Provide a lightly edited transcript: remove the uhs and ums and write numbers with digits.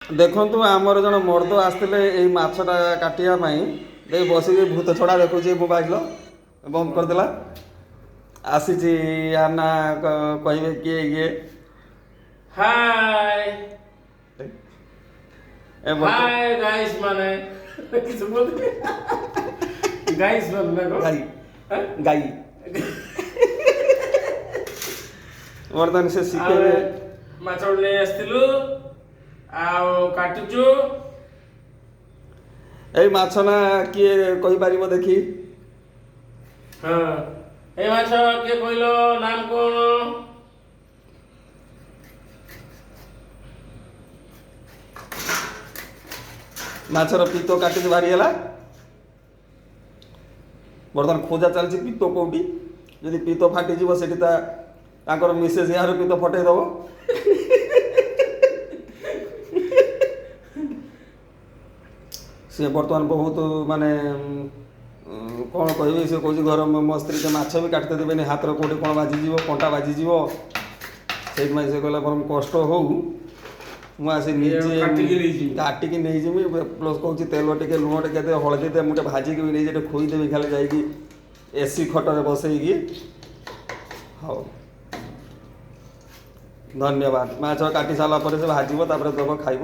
देखु आमर जन मर्द आसते माछटा काटापी दे बसिक भूत छड़ा देखुची मोबाइल बंद करदेला आसी यार ना कहे किए ये हाय ए हाय गाइस माने किस बोलते गाइस माने को गाई गाई वर्तमान से शिखे माछड़ ले आस्तिलु आउ काटुचु ए माछ ना किए कहि पारिबो देखी हां ए माछ के कहलो नाम कोन माछर पीत काटी बाहरी है बर्तमान खोजा चलती पीत कौटी जदि पीत फाटिज से मिसेस यार पीत फटईदेव सी बर्तमान बहुत माने कौन कह सी कह घर मो स्त्री के माछ भी काटते देवे हाथ कौटे कौन बाजिज कंटा बाजिज से कहला बरम कष्ट हो मुझे निजे काटिकी नहीं जी प्लस कहूँ तेल टे लुण टे हलदी दे मुझे भाजिकी भी नहीं खोईदेवी खाली जाकि एसी खटर बसईकी हाँ धन्यवाद माछ काटी सारा से भाजब तापर दब खाइब।